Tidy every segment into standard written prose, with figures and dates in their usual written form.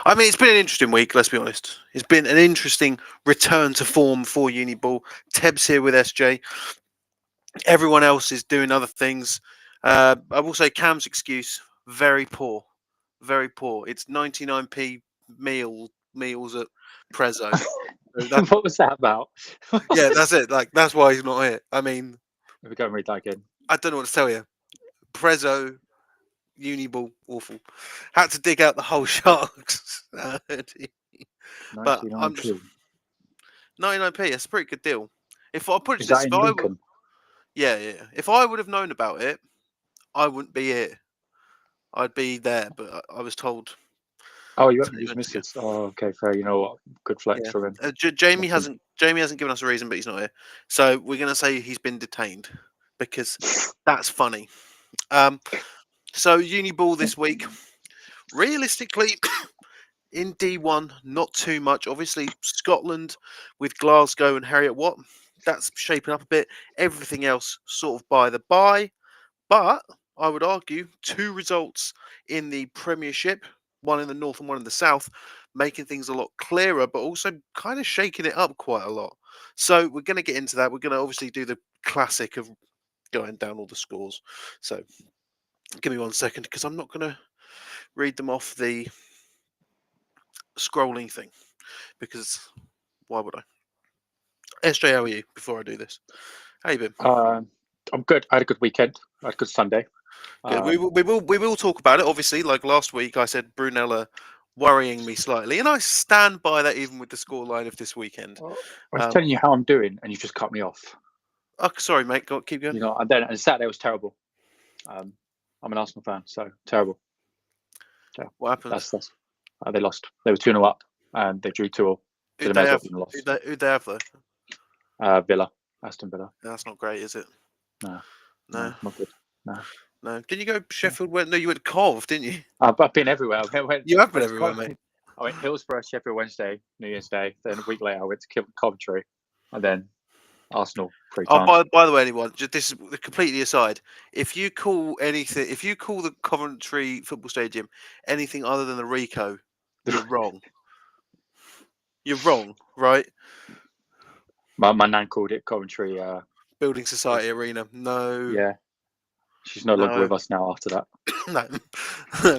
I mean, it's been an interesting week. Let's be honest. It's been an interesting return to form for Uniball. Tebbs here with SJ. Everyone else is doing other things. I will say Cam's excuse very poor, very poor. It's 99p meals at Prezzo. So that, What was that about? yeah, that's it. Like that's why he's not here. I mean, We go and read that again. I don't know what to tell you. Prezzo, Uniball, awful. Had to dig out the whole sharks. But I'm just 99p. 99p. It's a pretty good deal. If I put it Is this, that if in Lincoln? yeah. If I would have known about it, I wouldn't be here. I'd be there, but I was told Oh, you 20 haven't used minutes ago. Mrs. Oh, okay, fair. You know what? Good flex Yeah, for him. Jamie Nothing. hasn't given us a reason, but he's not here. So we're gonna say he's been detained because that's funny. Um, so Uniball this week, realistically, in D1, not too much. Obviously, Scotland with Glasgow and Harriet Watt, that's shaping up a bit. Everything else sort of by the by. But I would argue two results in the Premiership, one in the north and one in the south, making things a lot clearer, but also kind of shaking it up quite a lot. So we're going to get into that. We're going to obviously do the classic of going down all the scores. So give me 1 second because I'm not going to read them off the scrolling thing because why would I? SJ, how are you before I do this? How you been? I'm good. I had a good weekend. I had a good Sunday. Good. We will talk about it. Obviously, like last week, I said Brunella worrying me slightly, and I stand by that even with the scoreline of this weekend. I was telling you how I'm doing, and you just cut me off. Oh, sorry, mate. Keep going. You know, and Saturday was terrible. I'm an Arsenal fan, so terrible. So What happened? they lost. They were 2-0 up, and they drew 2-2. So Who'd they may they as well have? have been lost. Who'd they have though? Villa, Aston Villa. That's not great, is it? No, No, not good. No. no. Didn't you go Sheffield? No, you went Cov, didn't you? I've been everywhere. You have been Went to everywhere, mate. I went Hillsborough, Sheffield Wednesday, New Year's Day. Then a week later, I went to Coventry, and then Arsenal 3 Oh, times. by the way, anyone, this is completely aside. If you call the Coventry football stadium anything other than the Rico, you're wrong. You're wrong, right? My nan called it Coventry. Building Society Arena. No, Yeah, she's no longer no, with us now after that. no.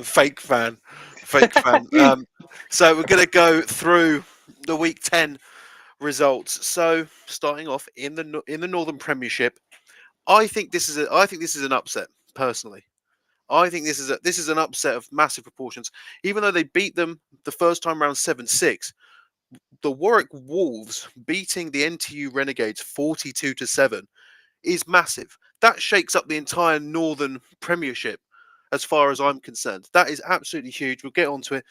Fake fan, fake fan. So we're gonna go through the Week 10 results. So starting off in the Northern Premiership, I think this is an upset personally. I think this is an upset of massive proportions. Even though they beat them the first time round 7-6, the Warwick Wolves beating the NTU Renegades 42-7 is massive. That shakes up the entire Northern Premiership, as far as I'm concerned. That is absolutely huge. We'll get onto it.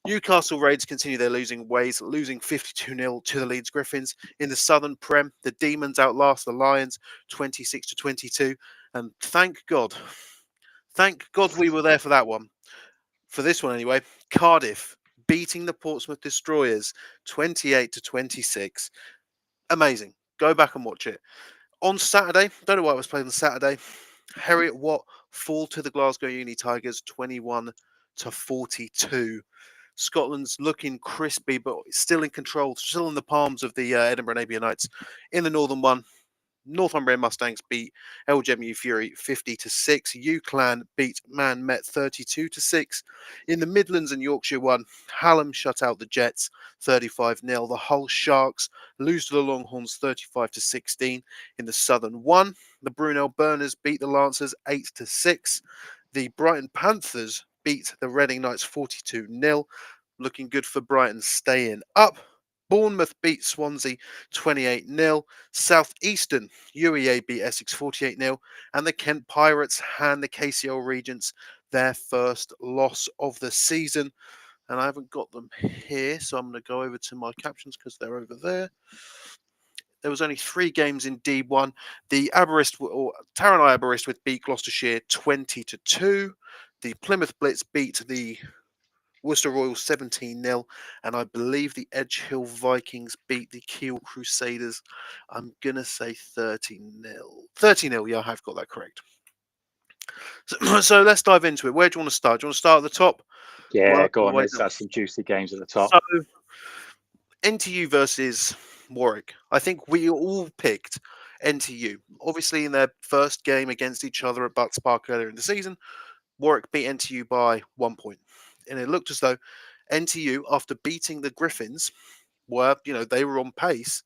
Newcastle Raids continue their losing ways, losing 52-0 to the Leeds Griffins. In the Southern Prem, the Demons outlast the Lions 26-22. And thank God we were there for that one. For this one anyway, Cardiff beating the Portsmouth Destroyers 28-26. Amazing. Go back and watch it. On Saturday, don't know why it was played on Saturday. Harriet Watt fall to the Glasgow Uni Tigers 21-42. Scotland's looking crispy, but still in control, still in the palms of the Edinburgh Napier Knights. In the Northern one, Northumbria Mustangs beat LGMU Fury 50-6. UClan beat Man Met 32-6. In the Midlands and Yorkshire one, Hallam shut out the Jets 35-0. The Hull Sharks lose to the Longhorns 35-16. In the Southern one, the Brunel Burners beat the Lancers 8-6. The Brighton Panthers beat the Reading Knights 42-0. Looking good for Brighton staying up. Bournemouth beat Swansea 28-0. Southeastern UEA beat Essex 48-0. And the Kent Pirates hand the KCL Regents their first loss of the season. And I haven't got them here, so I'm going to go over to my captions because they're over there. There was only 3 games in D1. The Taranai Aberystwyth beat Gloucestershire 20-2. The Plymouth Blitz beat the Worcester Royals 17-0, and I believe the Edge Hill Vikings beat the Kiel Crusaders. I'm going to say 30-0. 30-0, yeah, I have got that correct. So let's dive into it. Where do you want to start? Do you want to start at the top? Yeah, Work go all the on. way Let's down. have some juicy games at the So top. NTU versus Warwick. I think we all picked NTU. Obviously, in their first game against each other at Butts Park earlier in the season, Warwick beat NTU by 1 point. And it looked as though NTU, after beating the Griffins, they were on pace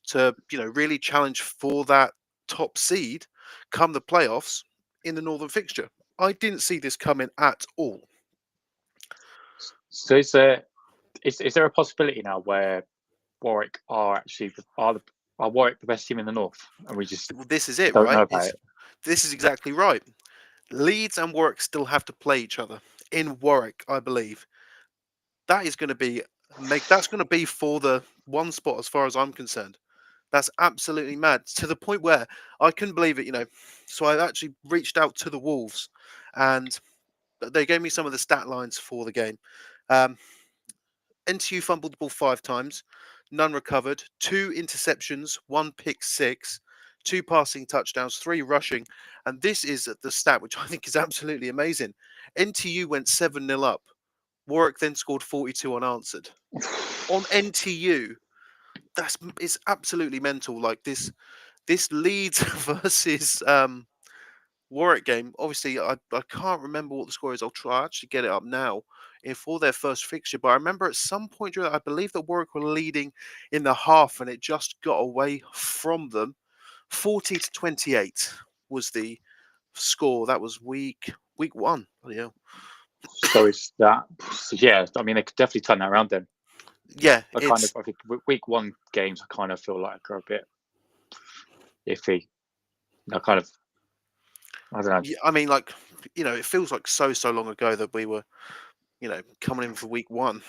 to, really challenge for that top seed come the playoffs in the Northern fixture. I didn't see this coming at all. So is there a possibility now where Warwick are actually are Warwick the best team in the north, and we just This is it, don't right? know about it? This is exactly right. Leeds and Warwick still have to play each other in Warwick, I believe. That is going to be that's going to be for the one spot as far as I'm concerned. That's absolutely mad to the point where I couldn't believe it. So I actually reached out to the Wolves, and they gave me some of the stat lines for the game. Um, NTU fumbled the ball 5 times, none recovered, 2 interceptions, 1 pick 6, 2 passing touchdowns, 3 rushing, and this is the stat which I think is absolutely amazing. NTU went 7-0 up. Warwick then scored 42 unanswered. On NTU, it's absolutely mental. Like this Leeds versus Warwick game. Obviously, I can't remember what the score is. I'll actually get it up now for their first fixture. But I remember at some point during, I believe that Warwick were leading in the half, and it just got away from them. 40-28 was the score. That was week one. Bloody hell. So it's that. Yeah, I mean, they could definitely turn that around then. Yeah, I think week one games, I kind of feel like are a bit iffy. I kind of, I don't know. yeah, I mean, like, it feels like so long ago that we were, coming in for week one.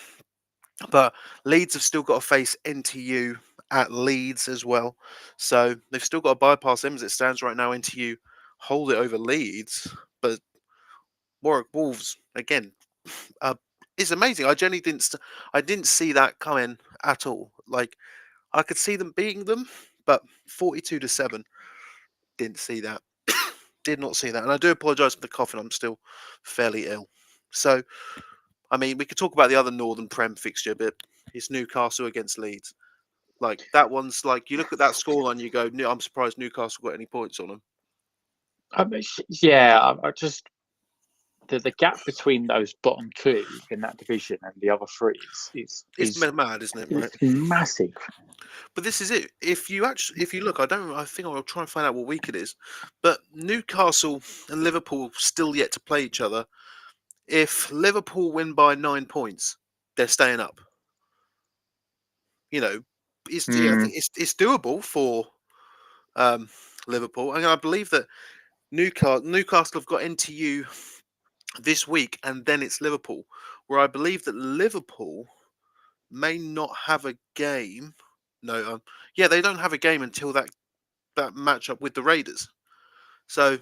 But Leeds have still got to face NTU at Leeds as well. So they've still got to bypass them as it stands right now. NTU hold it over Leeds. But Warwick Wolves, again, uh, it's amazing. I genuinely I didn't see that coming at all. Like, I could see them beating them, but 42-7, didn't see that. Did not see that. And I do apologise for the coughing. I'm still fairly ill. So, I mean, we could talk about the other Northern Prem fixture, but it's Newcastle against Leeds. Like, that one's like, you look at that scoreline, you go, I'm surprised Newcastle got any points on them. I mean, yeah, I just the gap between those bottom two in that division and the other three It's mad, isn't it? Right. is massive. But this is it. If you look, I think I'll try and find out what week it is. But Newcastle and Liverpool still yet to play each other. If Liverpool win by 9 points, they're staying up. You know, I Mm, think it's doable for um, Liverpool, and I believe that Newcastle have got NTU this week, and then it's Liverpool, where I believe that Liverpool may not have a game. No, yeah, they don't have a game until that matchup with the Raiders. So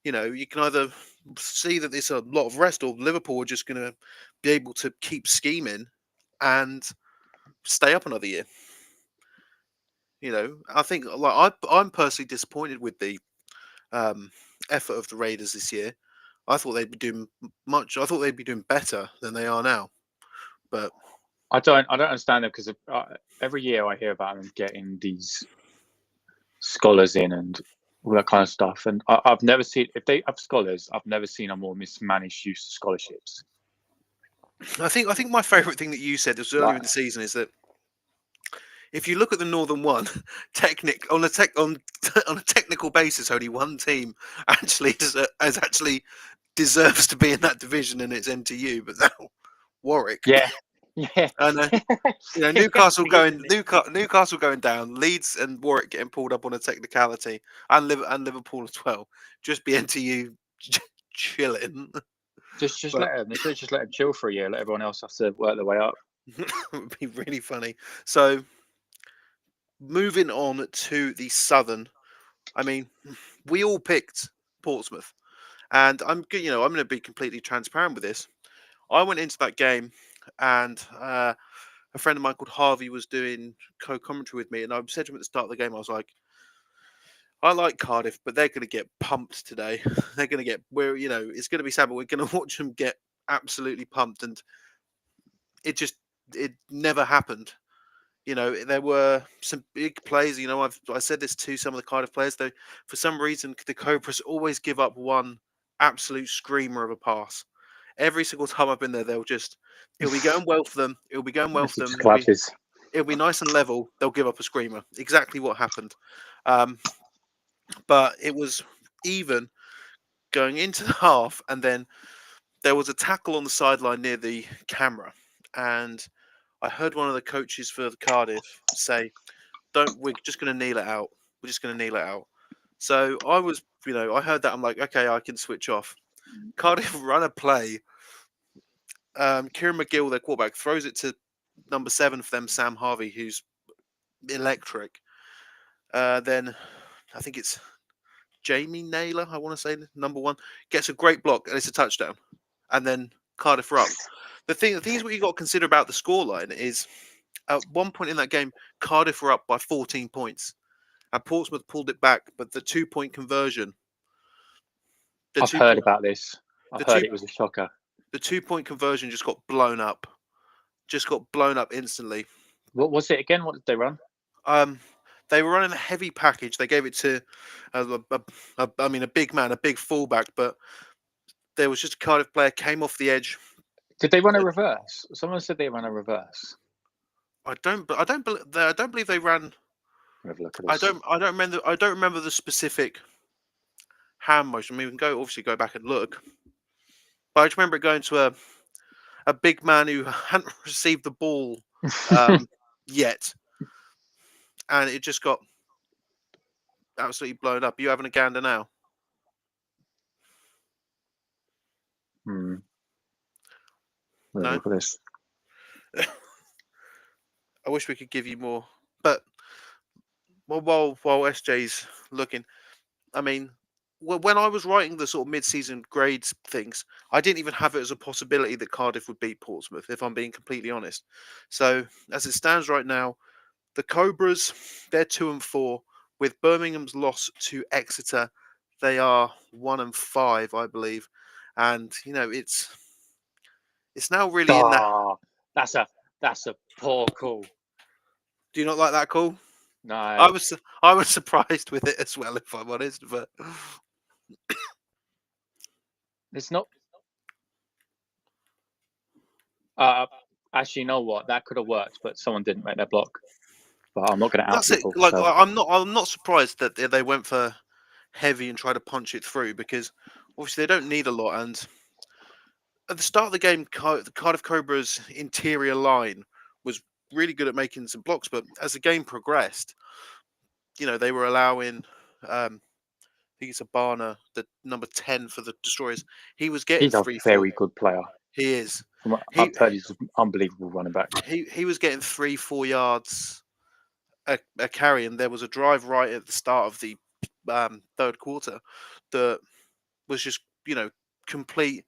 you can either see that it's a lot of rest, or Liverpool are just going to be able to keep scheming and stay up another year. I think I'm personally disappointed with the um, effort of the Raiders this year. I thought they'd be doing much. I thought they'd be doing better than they are now. But I don't understand them because every year I hear about them getting these scholars in and all that kind of stuff, and I've never seen, if they have scholars, I've never seen a more mismanaged use of scholarships. I think my favourite thing that you said was earlier in Like, the season is that if you look at the Northern One, on on a technical basis, only one team actually has actually deserves to be in that division, and it's NTU. But now Warwick, yeah, yeah, and Newcastle Newcastle going down, Leeds and Warwick getting pulled up on a technicality, and Liverpool as well. Just be NTU chilling. just But let them. They should just let them chill for a year. Let everyone else have to work their way up. it would be really funny. So moving on to the Southern. I mean, we all picked Portsmouth, and I'm going to be completely transparent with this. I went into that game, and a friend of mine called Harvey was doing co-commentary with me, and I said to him at the start of the game, I was like, I like Cardiff, but they're going to get pumped today. They're going to get it's going to be sad, but we're going to watch them get absolutely pumped, and it never happened. There were some big plays. I said this to some of the Cardiff players, though. For some reason, the Cobras always give up one absolute screamer of a pass. Every single time I've been there, it'll be going well for them. It'll be going well It for them. just collapses. It'll be nice and level. They'll give up a screamer. Exactly what happened. But it was even going into the half, and then there was a tackle on the sideline near the camera, and I heard one of the coaches for the Cardiff say, "Don't. We're just going to kneel it out. We're just going to kneel it out." So I heard that. I'm like, okay, I can switch off. Cardiff run a play. Kieran McGill, their quarterback, throws it to number 7 for them, Sam Harvey, who's electric. Then I think it's Jamie Naylor, I want to say, number 1, gets a great block and it's a touchdown. And then Cardiff are up. The thing is, what you got to consider about the scoreline is, at one point in that game, Cardiff were up by 14 points, and Portsmouth pulled it back. But the 2-point conversion, I've heard about this. I've heard it was a shocker. The 2-point conversion just got blown up. Instantly. What was it again? What did they run? They were running a heavy package. They gave it to, a big man, a big fullback, but there was just a Cardiff player came off the edge. Did they run a reverse? Someone said they ran a reverse. I don't believe they ran. Have a look at this. I don't remember the specific hand motion. I mean, we can obviously go back and look, but I just remember it going to a big man who hadn't received the ball yet, and it just got absolutely blown up. Are you having a gander now? No. Look at this. I wish we could give you more, but while SJ's looking, I mean, when I was writing the sort of mid-season grades things, I didn't even have it as a possibility that Cardiff would beat Portsmouth, if I'm being completely honest. So as it stands right now, the Cobras, they're 2-4. With Birmingham's loss to Exeter, they are 1-5, I believe. And it's now really in that. That's a poor call. Do you not like that call? No, I was surprised with it as well, if I'm honest. But it's not. Actually, you know what? That could have worked, but someone didn't make their block. But I'm not going to out people. Like, so. I'm not surprised that they went for heavy and tried to punch it through, because obviously they don't need a lot. And at the start of the game, the Cardiff Cobras' interior line was really good at making some blocks, but as the game progressed, they were allowing. I think it's Abana, the number 10 for the Destroyers. He was getting. He's a very good player. He is. I've heard he's an unbelievable running back. He was getting 3-4 yards a carry, and there was a drive right at the start of the third quarter that was just completely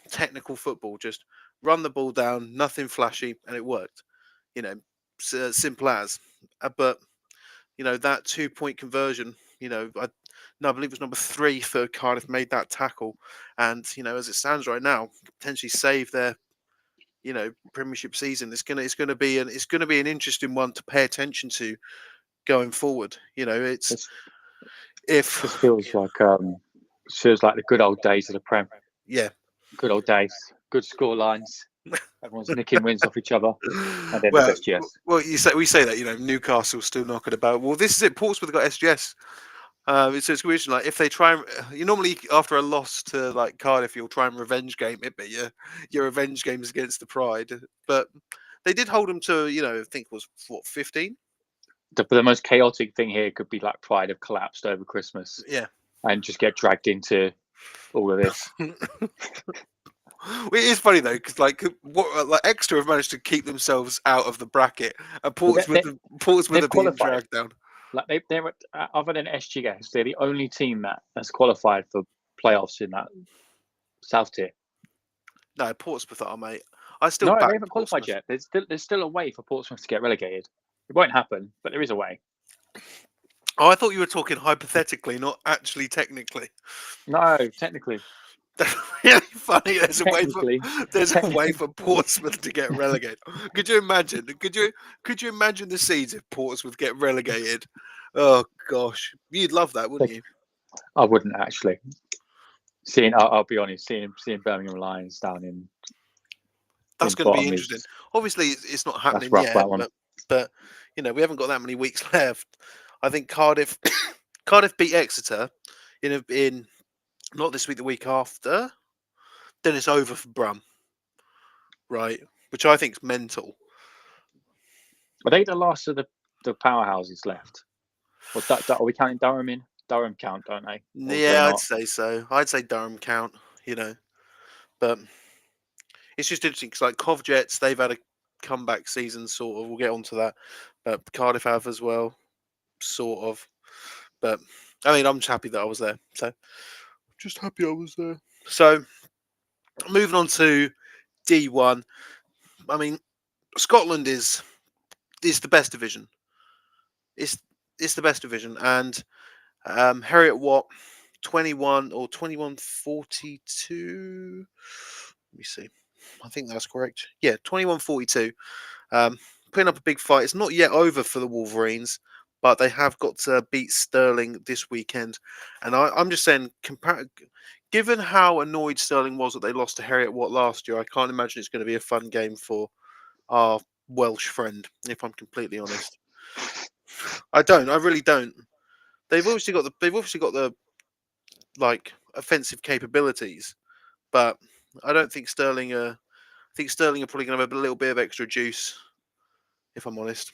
technical football. Just run the ball down, nothing flashy, and it worked. Simple as. But that 2-point conversion. I believe it was number 3 for Cardiff made that tackle, and as it stands right now, potentially save their Premiership season. It's going to be an interesting one to pay attention to going forward. This feels like the good old days of the Prem. Yeah, good old days, good score lines. Everyone's nicking wins off each other, and then SGS. Well, we say that Newcastle's still knocking about. Well, this is it. Portsmouth got SGS. It's weird. Like, if they try, you normally after a loss to like Cardiff, you'll try and revenge game it, but your revenge games against the Pride. But they did hold them to I think it was 15. The most chaotic thing here could be like Pride have collapsed over Christmas, and just get dragged into all of this. It is funny though, because Exeter have managed to keep themselves out of the bracket, and Portsmouth have been dragged down. Like they're other than SGS, they're the only team that's qualified for playoffs in that South tier. No, Portsmouth are, mate. They haven't qualified yet. There's still a way for Portsmouth to get relegated. It won't happen, but there is a way. Oh, I thought you were talking hypothetically, not actually technically. No, technically. That's really funny. Technically. There's a way for Portsmouth to get relegated. Could you imagine? Could you imagine the scenes if Portsmouth get relegated? Oh gosh, you'd love that, wouldn't you? I wouldn't actually. I'll be honest, seeing Birmingham Lions down in That's going to be bottom interesting. is Obviously, it's not that's happening rough, yet, that one. but we haven't got that many weeks left. I think Cardiff Cardiff beat Exeter in not this week, the week after. Then it's over for Brum, right? Which I think is mental. Are they the last of the powerhouses left? Or are we counting Durham in? Durham count, don't they? Or do they Yeah, I'd not? say so. I'd say Durham count, but it's just interesting because like Cov Jets, they've had a comeback season, sort of. We'll get onto that, but Cardiff have as well, sort of. But I mean, I'm just happy that I was there. So just happy I was there. So moving on to D1. I mean, Scotland is the best division. It's the best division, and Harriet Watt 21 or 2142. Let me see. I think that's correct. Yeah, 2142. Putting up a big fight. It's not yet over for the Wolverines, but they have got to beat Sterling this weekend. And I'm just saying, given how annoyed Sterling was that they lost to Harriet Watt last year, I can't imagine it's going to be a fun game for our Welsh friend, if I'm completely honest. I don't. I really don't. They've obviously got the like offensive capabilities, but I don't think Sterling. I think Sterling are probably going to have a little bit of extra juice, if I'm honest.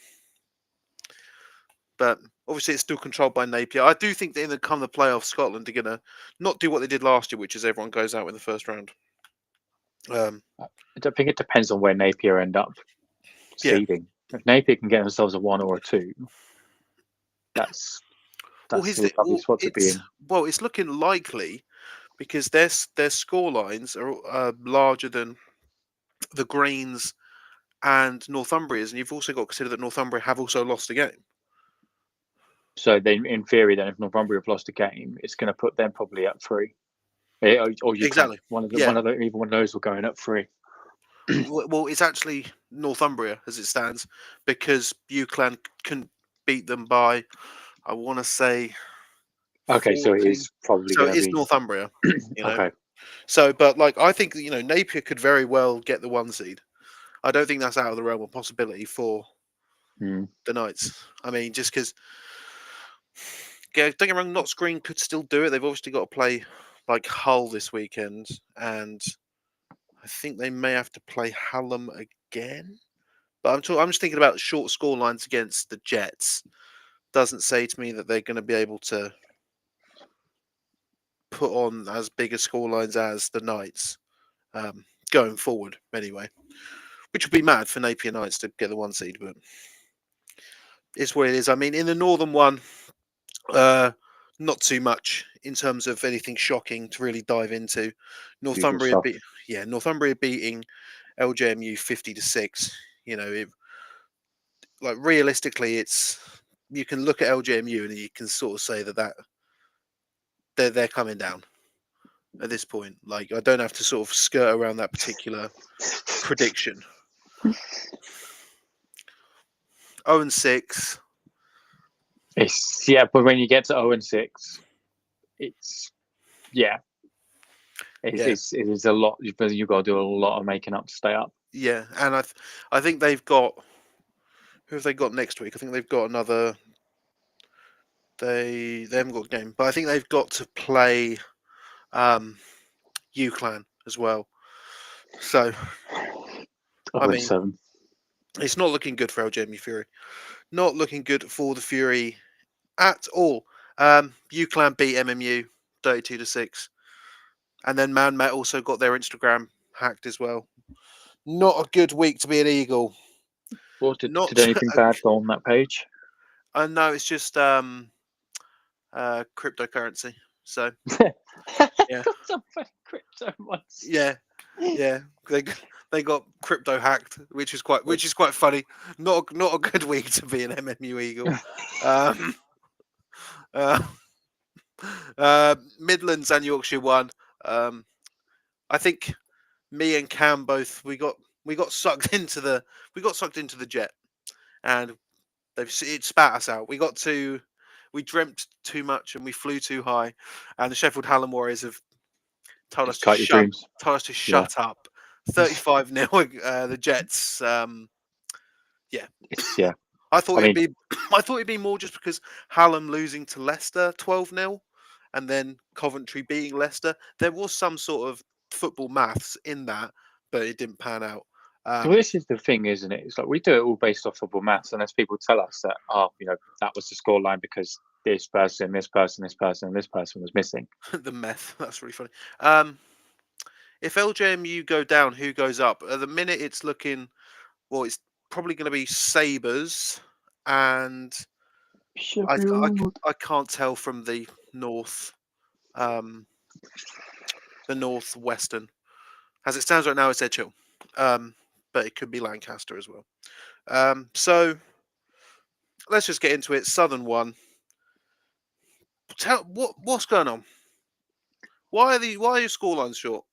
But obviously, it's still controlled by Napier. I do think that in the playoffs, Scotland are going to not do what they did last year, which is everyone goes out in the first round. I think it depends on where Napier end up Yeah. seeding. If Napier can get themselves a 1 or a 2, that's a lovely spot to be in. Well, it's looking likely because their score lines are larger than the Greens and Northumbria's, and you've also got to consider that Northumbria have also lost a game. So then, in theory, then if Northumbria have lost a game, it's going to put them probably up 3. Or you Exactly. One of Yeah. either one of those will going up 3. Well, it's actually Northumbria as it stands because UCLan can beat them by, I want to say, Okay, 14. so it is probably So going it to is be Northumbria. okay. So, but like I think Napier could very well get the 1 seed. I don't think that's out of the realm of possibility for the Knights. I mean, just because, don't get me wrong, Notts Green could still do it. They've obviously got to play like Hull this weekend, and I think they may have to play Hallam again. But I'm just thinking about short score lines against the Jets. Doesn't say to me that they're going to be able to put on as big a score lines as the Knights going forward, anyway. Which would be mad for Napier Knights to get the 1 seed, but it's what it is. I mean, in the Northern one, not too much in terms of anything shocking to really dive into. Northumbria beating LJMU 50-6. Like realistically, you can look at LJMU and you can sort of say that they're coming down at this point. Like I don't have to sort of skirt around that particular prediction. 0-6. It's but when you get to 0-6, it's it is a lot. You've got to do a lot of making up to stay up. Yeah, and I think they've got, who have they got next week? I think they've got another. They haven't got a game, but I think they've got to play UCLan as well. So I mean, 7. it's not looking good for LJMU Fury. Not looking good for the Fury at all. UCLan beat MMU 32-6, and then Man Met also got their Instagram hacked as well. Not a good week to be an Eagle. Well, did anything bad go on that page? No, it's just cryptocurrency. So yeah, crypto ones. yeah. They got crypto hacked, which is quite funny. Not a good week to be an MMU Eagle. Uh, Midlands and Yorkshire won. I think me and Cam both we got sucked into the jet, and it spat us out. We dreamt too much and we flew too high, and the Sheffield Hallam Warriors have told us Just to cut your shut dreams. Yeah, up. 35-0 the Jets. Yeah, yeah. I thought I it'd mean, be I thought it'd be more just because Hallam losing to Leicester 12-0 and then Coventry beating Leicester. There was some sort of football maths in that, but it didn't pan out. well, this is the thing, isn't it? It's like we do it all based off football maths, unless people tell us that, oh, that was the scoreline because this person, this person, this person, and this person was missing. The meth. That's really funny. Um, if LJMU go down, who goes up? At the minute, it's looking well. It's probably going to be Sabres, and Sheffield. I can't tell from um, the northwestern. As it stands right now, it's Edgehill, but it could be Lancaster as well. So let's just get into it. Southern won. What's going on? Why are your scorelines short?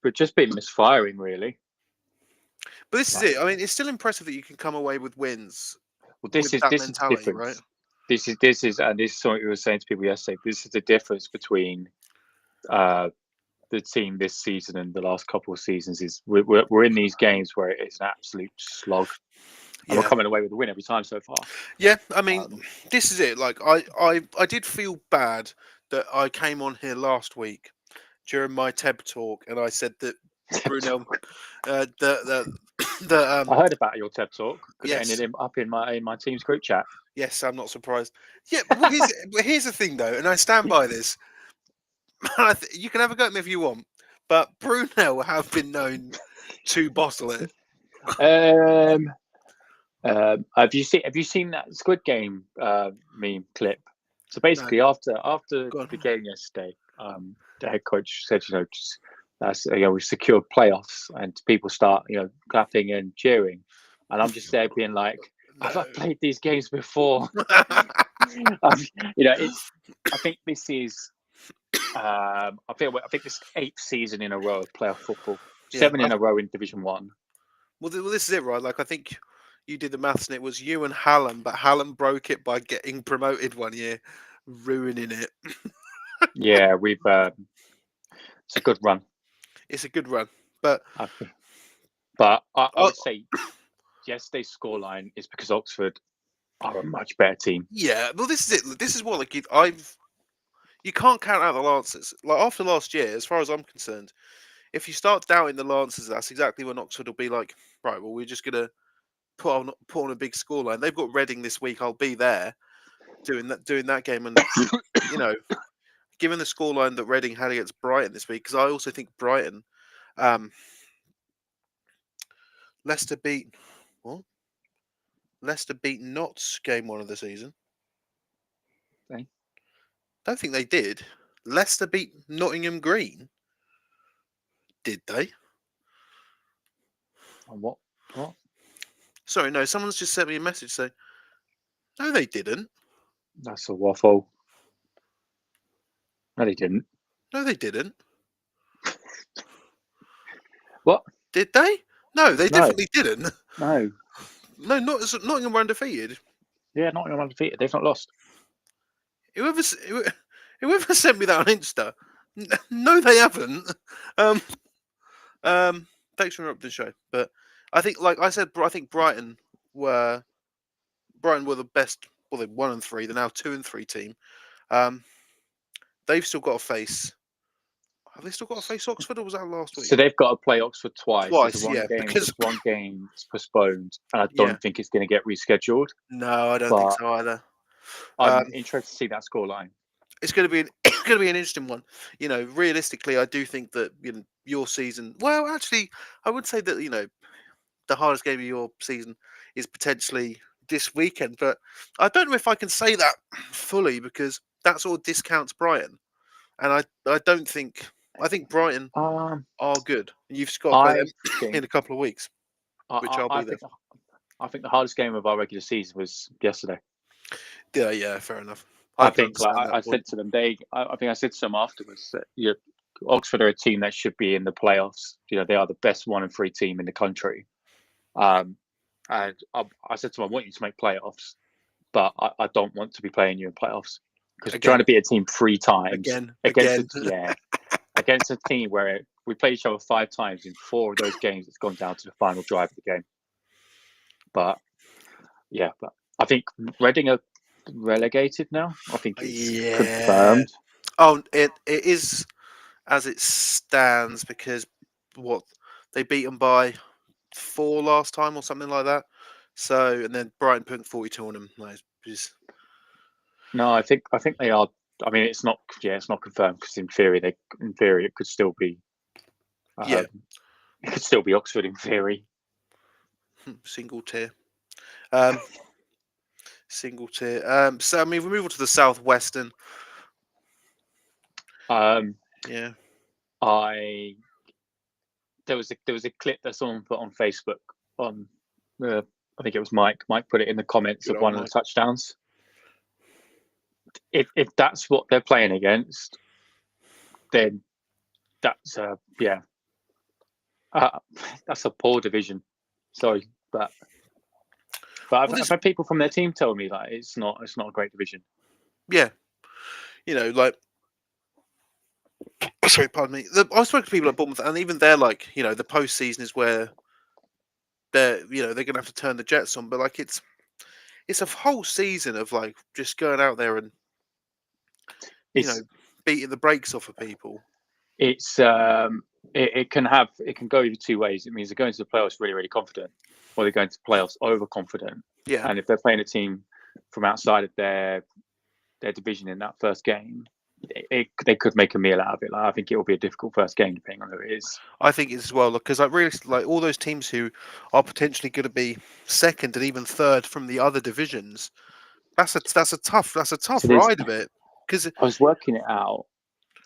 But just been misfiring, really. But this is it. I mean, it's still impressive that you can come away with wins Well, with that this is the mentality, right? difference. This is and this is something we were saying to people yesterday. This is the difference between the team this season and the last couple of seasons. Is we're in these games where it is an absolute slog, and we're coming away with a win every time so far. Yeah, I mean, this is it. Like I did feel bad that I came on here last week during my Tebbs talk and I said that Brunel, I heard about your TED talk because yes. it ended up in my team's group chat. Yes, I'm not surprised. Yeah, but here's the thing though, and I stand by this. You can have a go at me if you want, but Brunel have been known to bottle it. Have you seen that Squid Game meme clip? So basically, No. after the game yesterday, the head coach said, just that's we've secured playoffs, and people start clapping and cheering, and I'm just there being like, have I played these games before? It's. I think this is. I think this 8th season in a row of playoff football, 7 in a row in Division 1. Well, this is it, right? Like I think you did the maths, and it was you and Hallam, but Hallam broke it by getting promoted one year, ruining it. Yeah, we've. It's a good run. It's a good run, but I would say yesterday's scoreline is because Oxford are a much better team. Yeah, well, this is it. This is what you can't count out the Lancers. Like after last year, as far as I'm concerned, if you start doubting the Lancers, that's exactly when Oxford will be like, right, well, we're just gonna put on a big scoreline. They've got Reading this week. I'll be there doing that game, and given the scoreline that Reading had against Brighton this week, because I also think Brighton, Leicester beat Notts game 1 of the season. Okay. Don't think they did. Leicester beat Nottingham Green. Did they? And what? Sorry, no. Someone's just sent me a message saying, no, they didn't. That's a waffle. No, they didn't. No, they didn't. What? Did they? No, they definitely didn't. No. No, Nottingham were undefeated. Yeah, Nottingham undefeated. They've not lost. Whoever sent me that on Insta, no, they haven't. Thanks for interrupting the show, but I think, like I said, I think Brighton were the best. Well, they're 1 and 3. They're now 2 and 3 team. They've still got to face. Have they still got to face Oxford, or was that last week? So they've got to play Oxford twice. Twice, There's one game is postponed, and I don't think it's going to get rescheduled. No, I don't think so either. I'm interested to see that scoreline. It's going to be an interesting one. Realistically, I do think that your season. Well, actually, I would say that the hardest game of your season is potentially this weekend, but I don't know if I can say that fully because that sort of discounts Brighton, and I don't think. I think Brighton are good. You've got to play them in a couple of weeks, which I'll be there. I think the hardest game of our regular season was yesterday. Yeah, fair enough. I can think, like understand that I point. said to them, I think I said to them afterwards that Oxford are a team that should be in the playoffs. They are the best 1-3 team in the country. And I said to them, I want you to make playoffs, but I don't want to be playing you in playoffs because trying to Again, beat a team 3 times against again. against a team where we played each other 5 times in 4 of those games. It's gone down to the final drive of the game. But I think Reading are relegated now. I think it's Yeah. confirmed. Oh, it is as it stands because what they beat them by 4 last time or something like that. So and then Brighton putting 42 on them. Like, No, I think they are. I mean, it's not. Yeah, it's not confirmed because in theory, it could still be. yeah, It could still be Oxford in theory. single tier. Single tier. So I mean, we move on to the southwestern. Yeah. There was a clip that someone put on Facebook on. I think it was Mike. Mike put it in the comments Good of old one of Mike. the touchdowns. If that's what they're playing against, then that's that's a poor division. Sorry, but I've had people from their team tell me that it's not a great division. Yeah, like sorry, pardon me. I've spoken to people at Bournemouth, and even they're like, the postseason is where they're going to have to turn the Jets on. But like, it's a whole season of like just going out there and It's beating the brakes off of people. it's it can go either 2 ways. It means they're going to the playoffs really, really confident, or they're going to playoffs overconfident. Yeah, And if they're playing a team from outside of their division in that first game, they could make a meal out of it. Like, I think it will be a difficult first game depending on who it is. I think it's as well because I really like all those teams who are potentially going to be second and even third from the other divisions. That's a tough ride of it because I was working it out.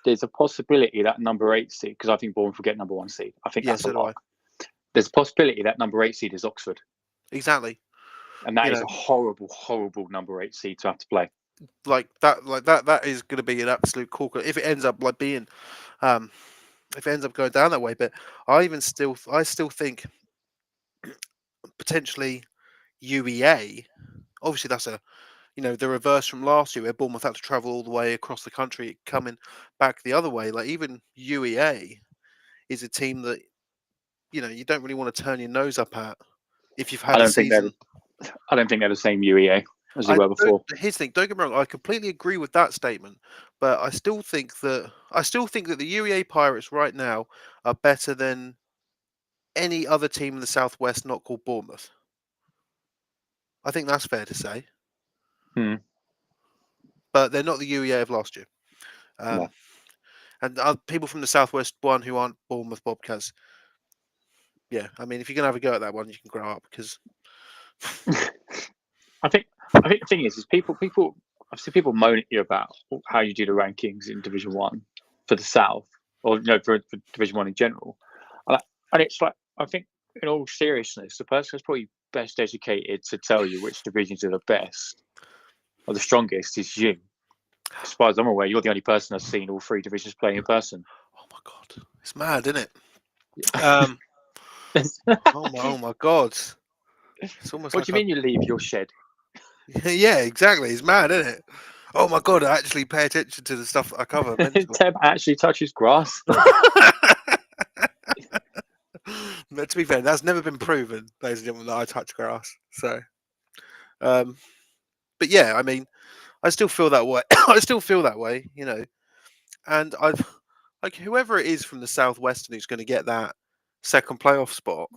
There's a possibility that number 8 seed, because I think Bournemouth will get number 1 seed. I think that's a lock. There's a possibility that number 8 seed is Oxford. Exactly. And that is a horrible, horrible number 8 seed to have to play. Like that is going to be an absolute corker if it ends up like being, if it ends up going down that way. But I still think potentially UEA. Obviously, that's the reverse from last year where Bournemouth had to travel all the way across the country, coming back the other way. Like even UEA is a team that you don't really want to turn your nose up at if you've had a season. I don't think they're the same UEA as they were before. Here's the thing. Don't get me wrong. I completely agree with that statement, but I still think that the UEA Pirates right now are better than any other team in the Southwest not called Bournemouth. I think that's fair to say. But they're not the UEA of last year. No. And people from the Southwest one who aren't Bournemouth Bobcats. Yeah, I mean, if you're gonna have a go at that one, you can grow up because. I think the thing is people. I've seen people moan at you about how you do the rankings in Division 1 for the South, or for Division 1 in general. And it's like, I think, in all seriousness, the person who's probably best educated to tell you which divisions are the best or the strongest is you. As far as I'm aware, you're the only person that's seen all 3 divisions play in person. Oh my god, it's mad, isn't it? Oh my god, it's almost. What do you mean you leave your shed? Yeah, exactly. It's mad, isn't it? Oh my god, I actually pay attention to the stuff that I cover. Teb actually touches grass. But to be fair, that's never been proven, ladies and gentlemen, that I touch grass. So, but yeah, I mean, I still feel that way. I still feel that way, And I've like whoever it is from the Southwestern who's going to get that second playoff spot.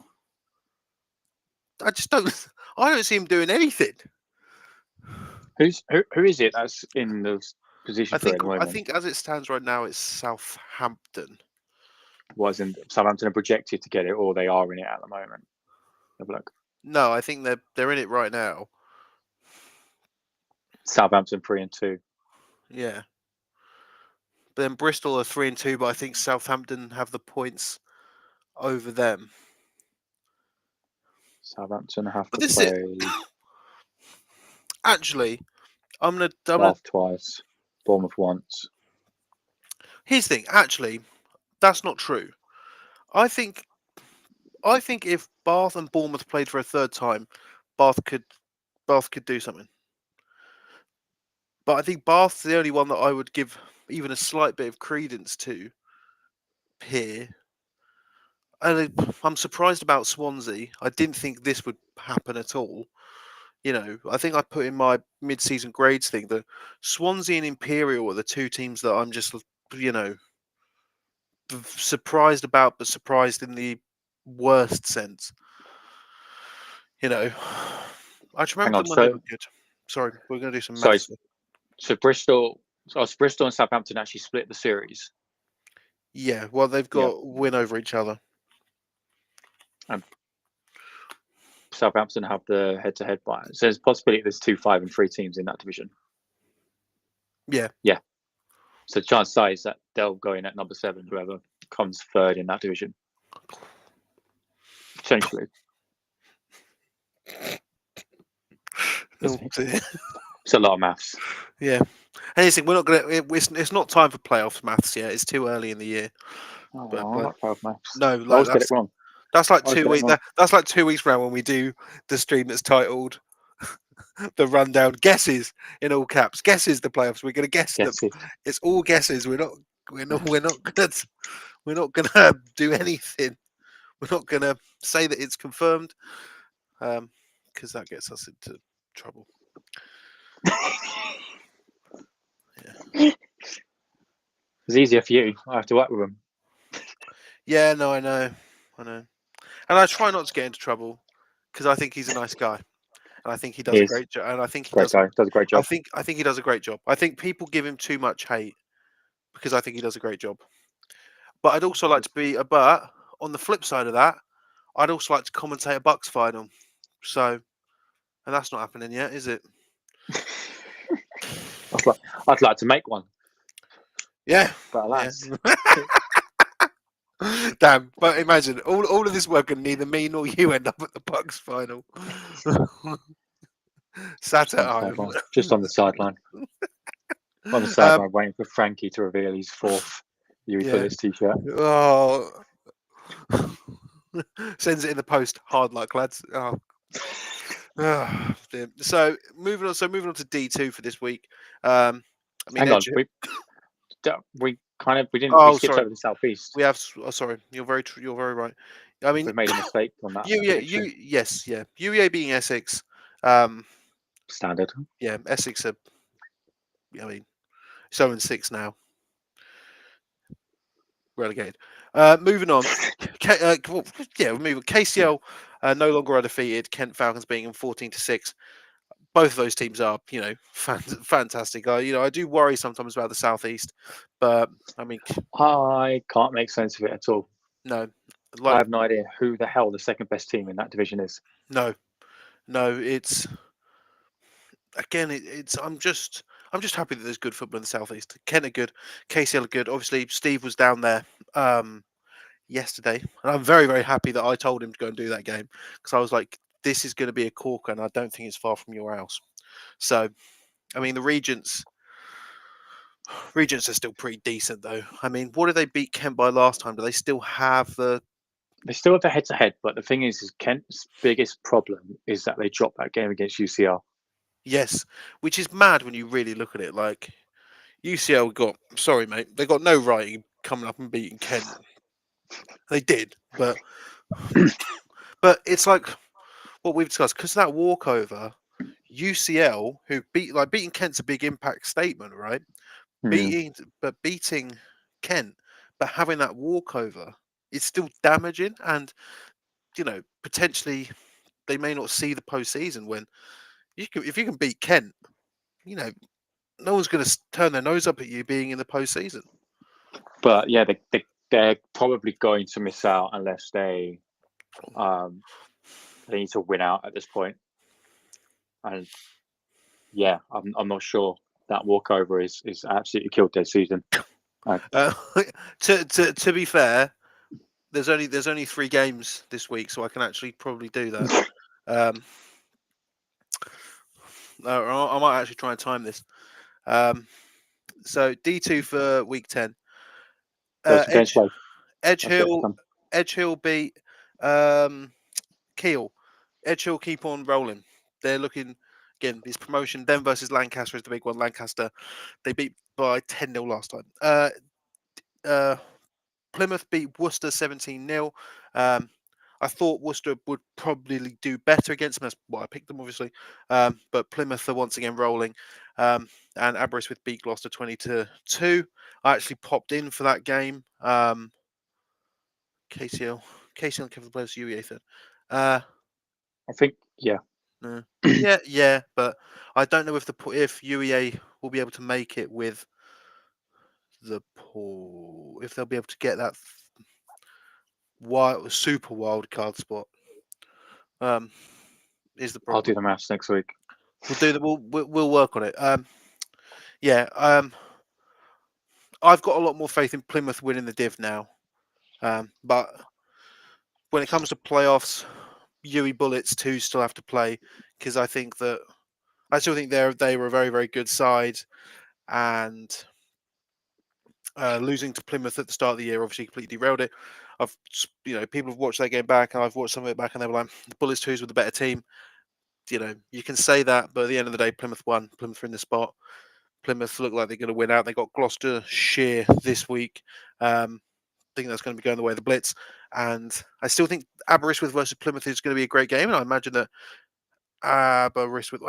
I just don't. I don't see him doing anything. Who is it that's in the position for it at the moment? I think as it stands right now, it's Southampton. Wasn't Southampton are projected to get it, or they are in it at the moment? Have a look. No, I think they're in it right now. Southampton 3-2. Yeah. But then Bristol are 3-2, but I think Southampton have the points over them. Southampton have But to this is it. play Actually, I'm gonna. Bath twice, Bournemouth once. Here's the thing. Actually, that's not true. I think if Bath and Bournemouth played for a third time, Bath could do something. But I think Bath's the only one that I would give even a slight bit of credence to here. And I'm surprised about Swansea. I didn't think this would happen at all. I think I put in my mid-season grades thing that Swansea and Imperial are the two teams that I'm just, surprised about, but surprised in the worst sense. I just Hang remember on, them when they so were good. Sorry, we're going to do some sorry, maths. so Bristol and Southampton actually split the series. Yeah, well, they've got win over each other. Southampton have the head-to-head bye. So there's a possibility there's 2, 5, and 3 teams in that division. Yeah. So the chance is that they'll go in at number 7, whoever comes third in that division. Potentially. It's a lot of maths. Yeah. Anything, we're not going to. It's not time for playoffs maths yet. It's too early in the year. Oh, I like playoff maths. No, I always get it wrong. That's like 2 weeks. That's like 2 weeks from now when we do the stream that's titled "The Rundown Guesses" in all caps. Guesses the playoffs. We're going to guess them. It's all guesses. We're not gonna do anything. We're not gonna say that it's confirmed, because that gets us into trouble. It's easier for you. I have to work with them. Yeah, no, I know, and I try not to get into trouble because I think he's a nice guy, and I think he does a great job. And I think he does a great job. I think he does a great job. I think people give him too much hate because I think he does a great job. But I'd also like to be but on the flip side of that, I'd also like to commentate a Bucks final. So, and that's not happening yet, is it? I'd like to make one. Yeah. But alas. Damn, but imagine all of this work and neither me nor you end up at the Bucks final. Sat at home. Just on the sideline. On the sideline, waiting for Frankie to reveal his 4th Yui Phillips t-shirt. Oh. Sends it in the post. Hard luck, lads. Oh. Dear. So moving on to D2 for this week. Hang on, we didn't. Oh, we skipped over the southeast. We have. Oh, sorry, you're very right. I mean, we made a mistake on that. UEA being Essex. Standard. Yeah, Essex are. I mean, 7-6 now. Relegated. Moving on. Moving. KCL no longer undefeated. Kent Falcons beating them 14-6. Both of those teams are, fantastic. I do worry sometimes about the southeast, but I mean, I can't make sense of it at all. No, I have no idea who the hell the second best team in that division is. No, it's again. I'm just happy that there's good football in the southeast. Kent are good, KCL are good. Obviously, Steve was down there yesterday, and I'm very, very happy that I told him to go and do that game because I was like, this is going to be a corker, and I don't think it's far from your house. So, I mean, the Regents are still pretty decent, though. I mean, what did they beat Kent by last time? Do they still have the? They still have the head-to-head, but the thing is Kent's biggest problem is that they dropped that game against UCL. Yes, which is mad when you really look at it. Like UCL they got no right coming up and beating Kent. They did, but it's like what we've discussed because of that walkover. UCL, who beating Kent's a big impact statement, right? Beating Kent, but having that walkover, it's still damaging, and potentially they may not see the postseason when if you can beat Kent, no one's going to turn their nose up at you being in the postseason. But yeah, they're probably going to miss out unless they need to win out at this point. And yeah, I'm not sure that walkover is absolutely killed their season. To be fair, there's only 3 games this week, so I can actually probably do that. Um, I might actually try and time this. Um, so D2 for week 10. Goes against Edge both. Edge That's it. Hill Edge Hill beat um, Keel. Edge Hill keep on rolling. They're looking again. This promotion. Them versus Lancaster is the big one. Lancaster they beat by 10-0 last time. Uh, Plymouth beat Worcester 17-0. I thought Worcester would probably do better against them. That's why I picked them, obviously. But Plymouth are once again rolling. And Aberystwyth beat Gloucester 20-2. I actually popped in for that game. KCL and Kevin Players UEA third. I think, yeah. Yeah, but I don't know if UEA will be able to make it with the pool, if they'll be able to get that super wild card spot. Is the I'll do problem. the maths next week. We'll do that. We'll work on it. Yeah. I've got a lot more faith in Plymouth winning the div now. But when it comes to playoffs, UE Bullets too still have to play because I still think they were a very very good side, and losing to Plymouth at the start of the year obviously completely derailed it. People have watched that game back, and I've watched some of it back, and they were like, the Bullets twos were the better team. You can say that, but at the end of the day, Plymouth won. Plymouth are in the spot. Plymouth look like they're going to win out. They got Gloucestershire this week. I think that's going to be going the way of the Blitz. And I still think Aberystwyth versus Plymouth is going to be a great game. And I imagine that Aberystwyth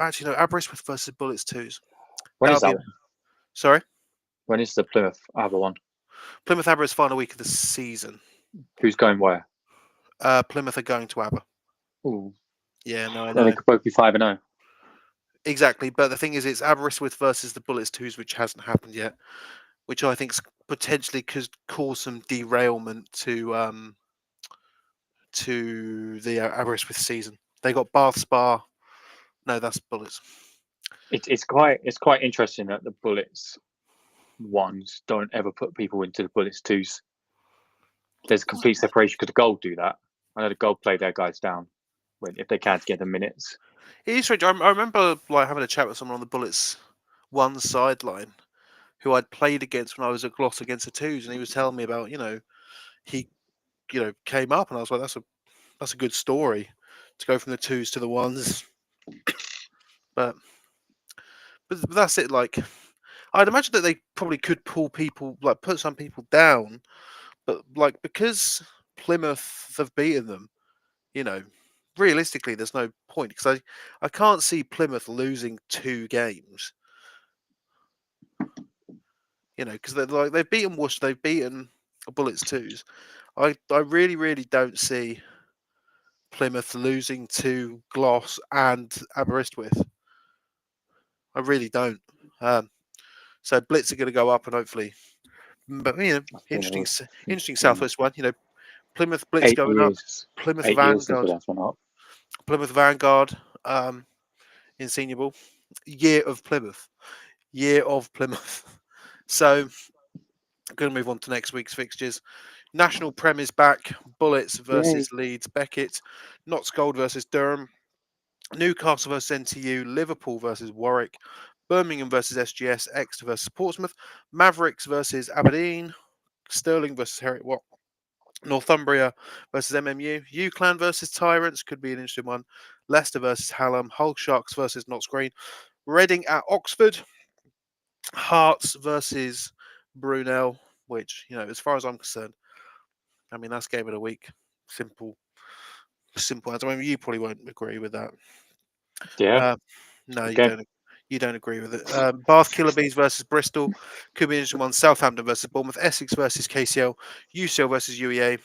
versus Bullets twos. When is that one? Sorry? When is the Plymouth other one? Plymouth Aberystwyth final week of the season. Who's going where? Plymouth are going to Aber. Ooh. Yeah, no, I Then know. they could both be 5-0. Exactly. But the thing is, it's Aberystwyth versus the Bullets twos, which hasn't happened yet, which I think potentially could cause some derailment to the Aberystwyth season. They got Bath Spa. No, that's Bullets. It's quite interesting that the Bullets ones don't ever put people into the Bullets twos. There's complete separation because the Gold do that. I know the Gold play their guys down if they can to get the minutes. It is strange. I remember having a chat with someone on the Bullets one sideline who I'd played against when I was at Gloss against the twos, and he was telling me about he came up, and I was like, that's a good story to go from the twos to the ones. But that's it. Like, I'd imagine that they probably could put some people down, but because Plymouth have beaten them, realistically, there's no point because I can't see Plymouth losing 2 games. Because they've beaten Worcester, they've beaten Bullets twos. I really really don't see Plymouth losing to Gloss and Aberystwyth. I really don't. So Blitz are going to go up and hopefully, but interesting Southwest one. Plymouth Blitz 8 going up. years. Plymouth 8 years since the Vanguard. last one up. Plymouth Vanguard in Senior Ball. Year of Plymouth. So, going to move on to next week's fixtures. National Prem is back. Bullets versus Leeds Beckett. Notts Gold versus Durham. Newcastle versus NTU. Liverpool versus Warwick. Birmingham versus SGS. Exeter versus Portsmouth. Mavericks versus Aberdeen. Stirling versus Heriot-Watt. Northumbria versus MMU. UClan versus Tyrants could be an interesting one. Leicester versus Hallam. Hull Sharks versus Notts Green. Reading at Oxford. Hearts versus Brunel, which, as far as I'm concerned, I mean, that's game of the week. Simple. I mean, you probably won't agree with that. Yeah. No, you Okay. don't. You don't agree with it. Bath Killer Bees versus Bristol could be an interesting one. Southampton versus Bournemouth. Essex versus KCL. UCL versus UEA.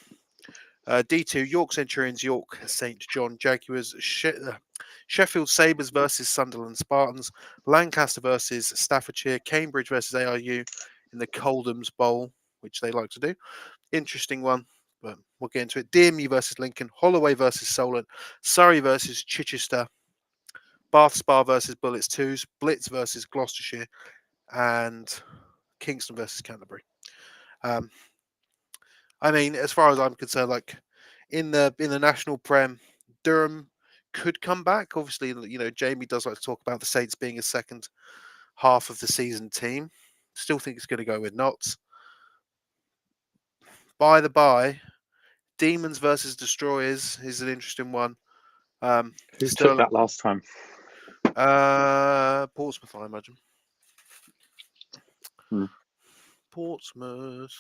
D2 York Centurions, York St John Jaguars. Sheffield Sabres versus Sunderland Spartans. Lancaster versus Staffordshire. Cambridge versus ARU in the Coldhams Bowl, which they like to do. Interesting one, but we'll get into it. Dearme versus Lincoln. Holloway versus Solent. Surrey versus Chichester. Bath Spa versus Bullets Twos. Blitz versus Gloucestershire. And Kingston versus Canterbury. I mean, as far as I'm concerned, in the National Prem, Durham could come back. Obviously, Jamie does like to talk about the Saints being a second half of the season team. Still think it's going to go with Knots. By the by, Demons versus Destroyers is an interesting one. Who took Sterling, that last time? Portsmouth, I imagine. Hmm. Portsmouth.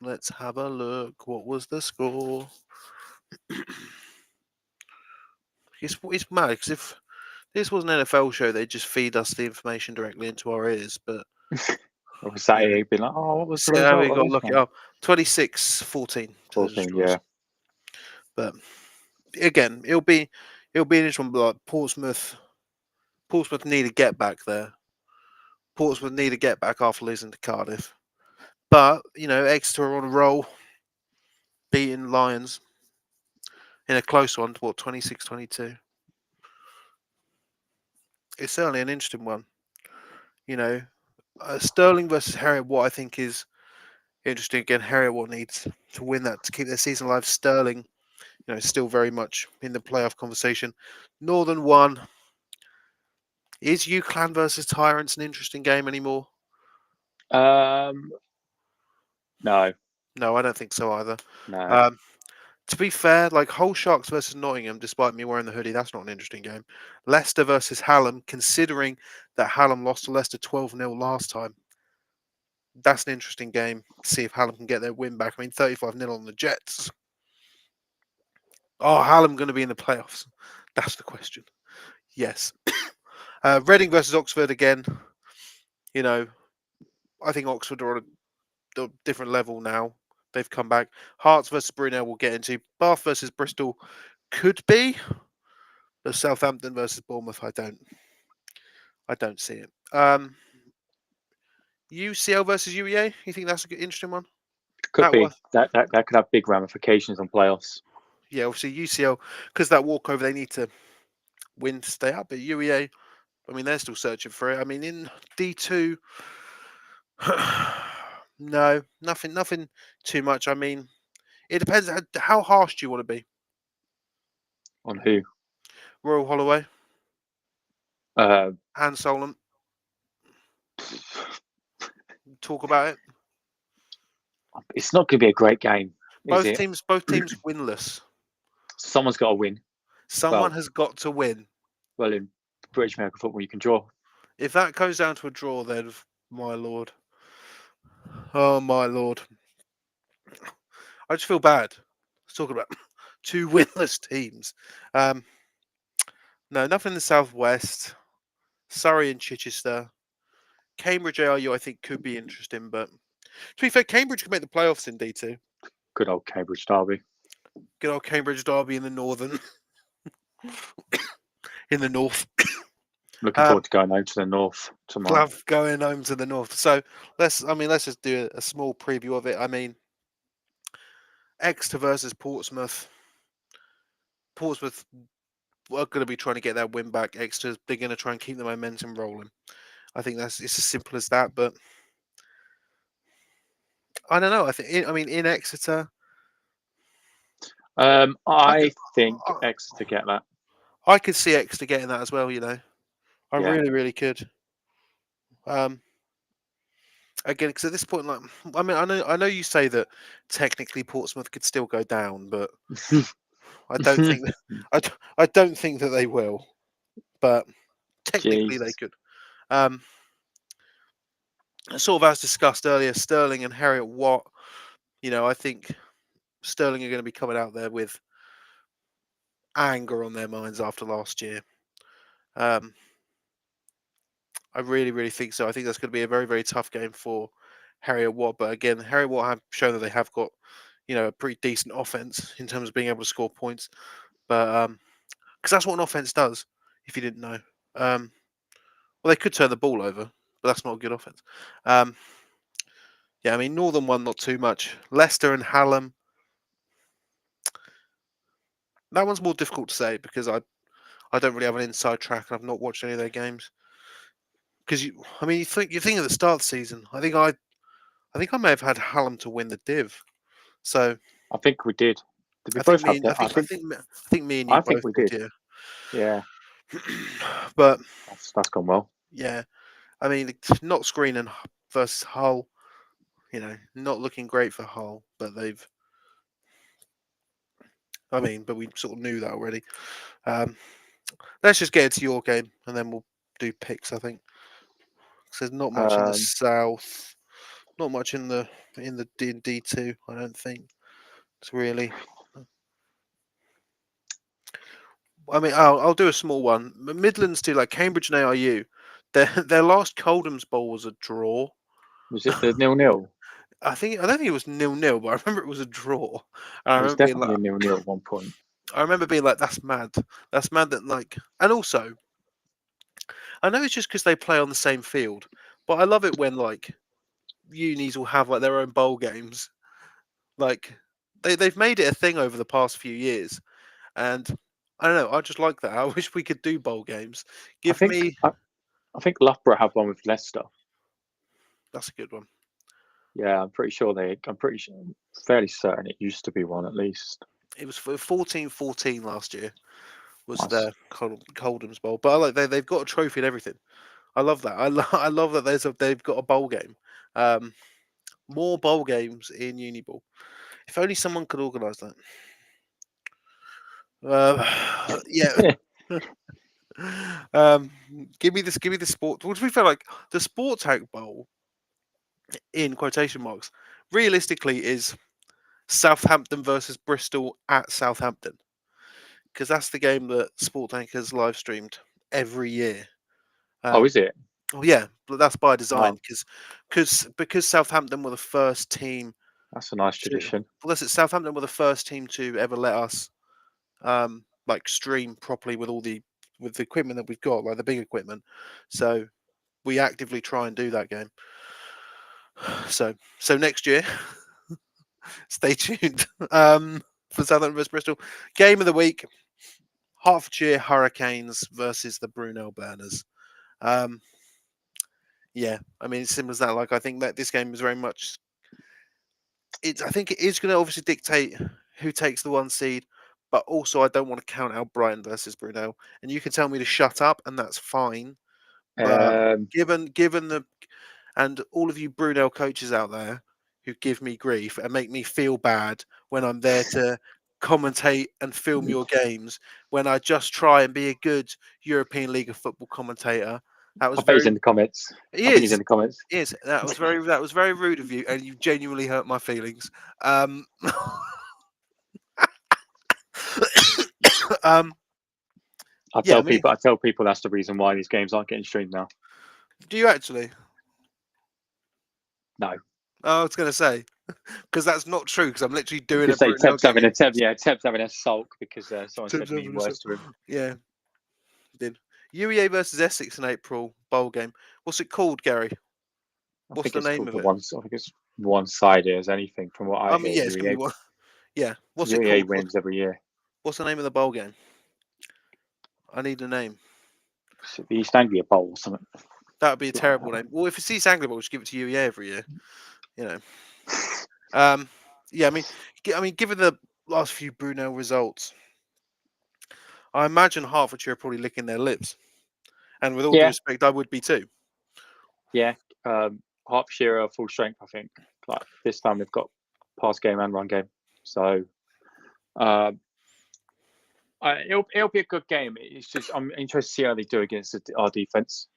Let's have a look. What was the score? It's mad because if this was an NFL show, they'd just feed us the information directly into our ears. But Or was that it? Been like, oh, what was the so now result we of got to this look it one? up. 26-14 to the 14, Destroyers. yeah. But again, it'll be an interesting one. But like Portsmouth need to get back there. Portsmouth need to get back after losing to Cardiff. But Exeter are on a roll, beating Lions in a close one. What 26-22. It's certainly an interesting one. Sterling versus Harriet Watt, I think, is interesting. Again, Harriet Watt needs to win that to keep their season alive. Sterling, still very much in the playoff conversation. Northern one. Is UClan versus Tyrants an interesting game anymore? No, No, I don't think so either. no. To be fair, like Hull Sharks versus Nottingham, despite me wearing the hoodie, that's not an interesting game. Leicester versus Hallam, considering that Hallam lost to Leicester 12-0 last time. That's an interesting game. See if Hallam can get their win back. I mean, 35-0 on the Jets. Oh, Hallam going to be in the playoffs? That's the question. Yes. Reading versus Oxford again. I think Oxford are on a different level now. They've come back. Hearts versus Brunel we'll get into. Bath versus Bristol could be. But Southampton versus Bournemouth, I don't see it. UCL versus UEA. You think that's a good, interesting one? Could be. Patworth. That could have big ramifications on playoffs. Yeah, obviously UCL because that walkover they need to win to stay up. But UEA, I mean, they're still searching for it. I mean, in D2, no, nothing too much. I mean, it depends how harsh do you want to be. On who? Royal Holloway Uh, and Solent. Talk about it. it's not going to be a great game, is Both it? teams winless. Someone's got to win. Someone has got to win. Well, in British American football, you can draw. If that goes down to a draw, then my lord, oh my lord, I just feel bad. Let's talk about two winless teams. No, nothing in the southwest. Surrey and Chichester. Cambridge ARU, I think, could be interesting, but to be fair, Cambridge could make the playoffs in D2. Good old Cambridge derby. Good old Cambridge derby in the northern, in the north. Looking forward to going home to the north tomorrow. Love going home to the north. So let's just do a small preview of it. I mean, Exeter versus Portsmouth. Portsmouth are going to be trying to get that win back. Exeter, they're going to try and keep the momentum rolling. I think it's as simple as that. But I don't know. I mean, in Exeter, I think Exeter get that. I could see Exeter getting that as well. I Yeah. really could. Again, because at this point, like, I mean, I know you say that technically Portsmouth could still go down, but I don't think I don't think that they will. But technically, they Jesus. could. Sort of as discussed earlier, Sterling and Harriet Watt. I think Sterling are going to be coming out there with anger on their minds after last year. I really think so. I think that's going to be a very tough game for Harriet Watt. But again, Harriet Watt have shown that they have got a pretty decent offense in terms of being able to score points. But because that's what an offense does. If you didn't know, well, they could turn the ball over, but that's not a good offense. Yeah, I mean, Northern one, not too much. Leicester and Hallam. That one's more difficult to say because I don't really have an inside track and I've not watched any of their games. Because you think at the start of the season, I think I may have had Hallam to win the div. So I think we did. Did we I think both me have and that? I think me and you I think both we did, did. yeah. Yeah, But that's gone well. yeah, I mean, not screening versus Hull, not looking great for Hull, but but we sort of knew that already. Let's just get into your game and then we'll do picks, I think. 'Cause there's not much in the south, not much in the D2, I don't think. It's really. I mean, I'll do a small one. Midlands do like Cambridge and ARU. Their last Coldham's Bowl was a draw. Was it the 0-0? I don't think it was 0-0, but I remember it was a draw. And It was definitely a 0-0 at one point. I remember being like, "That's mad. That's mad." That like, and also, I know it's just because they play on the same field, but I love it when like unis will have like their own bowl games. Like they've made it a thing over the past few years, and I don't know. I just like that. I wish we could do bowl games. I Give think me. I think Loughborough have one with Leicester. That's a good one. Yeah, I'm pretty sure fairly certain it used to be one at least. It was 14-14 last year. Was Nice. their Coldham's Bowl, but I like they've got a trophy and everything. I love that. I love that they've got a bowl game. More bowl games in uni ball. If only someone could organise that. Yeah. Give me this. Give me the sport. Well, to be fair, like the Sports Hack Bowl, in quotation marks, realistically is Southampton versus Bristol at Southampton, because that's the game that Sport Anchors live streamed every year. Oh, is it? Oh yeah, but that's by design Oh, because Southampton were the first team that's a nice to. tradition. Well, listen, Southampton were the first team to ever let us like stream properly with the equipment that we've got, like the big equipment. So we actively try and do that game. So next year, stay tuned. For Southampton versus Bristol, game of the week: Hertfordshire Hurricanes versus the Brunel Burners. Yeah, I mean, it's simple as that. Like, I think that this game is very much. I think it is going to obviously dictate who takes the one seed, but also I don't want to count out Brighton versus Brunel. And you can tell me to shut up, and that's fine. But Um, given the and all of you Brunel coaches out there who give me grief and make me feel bad when I'm there to commentate and film your games, when I just try and be a good European League of Football commentator. That was I bet he's very. in the comments. He I think he's in is. the comments. Yes, that was very rude of you, and you genuinely hurt my feelings. Um, I yeah, I tell mean, people that's the reason why these games aren't getting streamed now. do you actually? No, Oh, I was going to say because that's not true. Because I'm literally doing a say Brunel Tebbs game. Tebbs having a sulk because someone said Tibbs mean words to him. Yeah, did UEA versus Essex in April bowl game. What's it called, Gary? What's the name of it? I think it's one-sided as anything from what I I mean, hear. yeah, it's going to be one. Yeah, what's it UEA called? wins every year. What's the name of the bowl game? I need a name. Is it the East Anglia Bowl or something? That would be a terrible name. Well, if it's East Anglia Bowl, just give it to UEA every year. You know. Yeah, I mean, given the last few Brunel results, I imagine Hertfordshire are probably licking their lips. And with all due respect, I would be too. Yeah, Hertfordshire are full strength. I think like this time they've got pass game and run game, so it'll be a good game. It's just I'm interested to see how they do against our defense.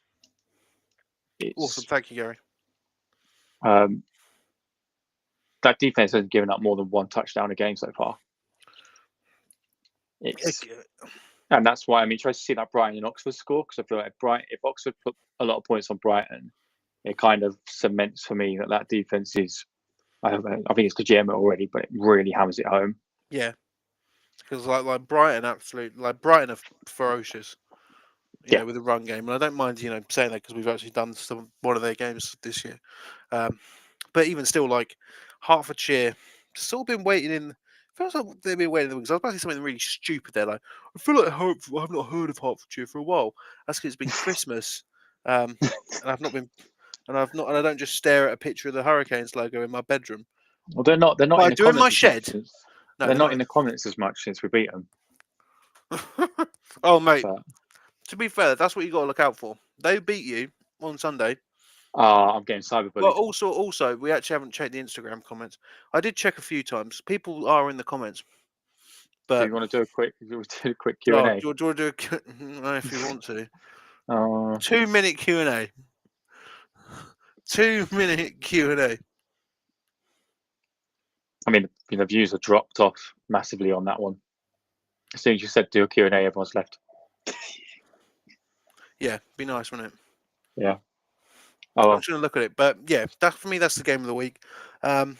Awesome, thank you, Gary. That defense hasn't given up more than one touchdown a game so far. And that's why I'm interested to see that Brighton and Oxford score, because I feel like if Oxford put a lot of points on Brighton, it kind of cements for me that defense is. I think it's legitimate already, but it really hammers it home. Yeah, because like Brighton, Brighton are ferocious. With the run game, and I don't mind saying that because we've actually done one of their games this year. But even still, like Hertfordshire, sort of been waiting in. Feels like they've been waiting because I was about to say something really stupid there. Like I feel like I've not heard of Hertfordshire for a while. That's because it's been Christmas, and I've not been, and I don't just stare at a picture of the Hurricanes logo in my bedroom. Well, they're not. They're not But in I the do in my comments as shed. much as. No, They're they're not not. in the comments as much since we beat them. Oh, mate. But To be fair, that's what you got to look out for. They beat you on Sunday. I'm getting Well, cyberbullied. also, we actually haven't checked the Instagram comments. I did check a few times. People are in the comments, Do but you want to do a quick Q and oh, A? do you want to do no, if you want to? Uh, 2 minute Q and A. 2 minute Q and A. I mean, the views have dropped off massively on that one. As soon as you said do a Q and A, everyone's left. Yeah, be nice, wouldn't it? Yeah. I'm Oh, just gonna look at it, but yeah, that for me, that's the game of the week. I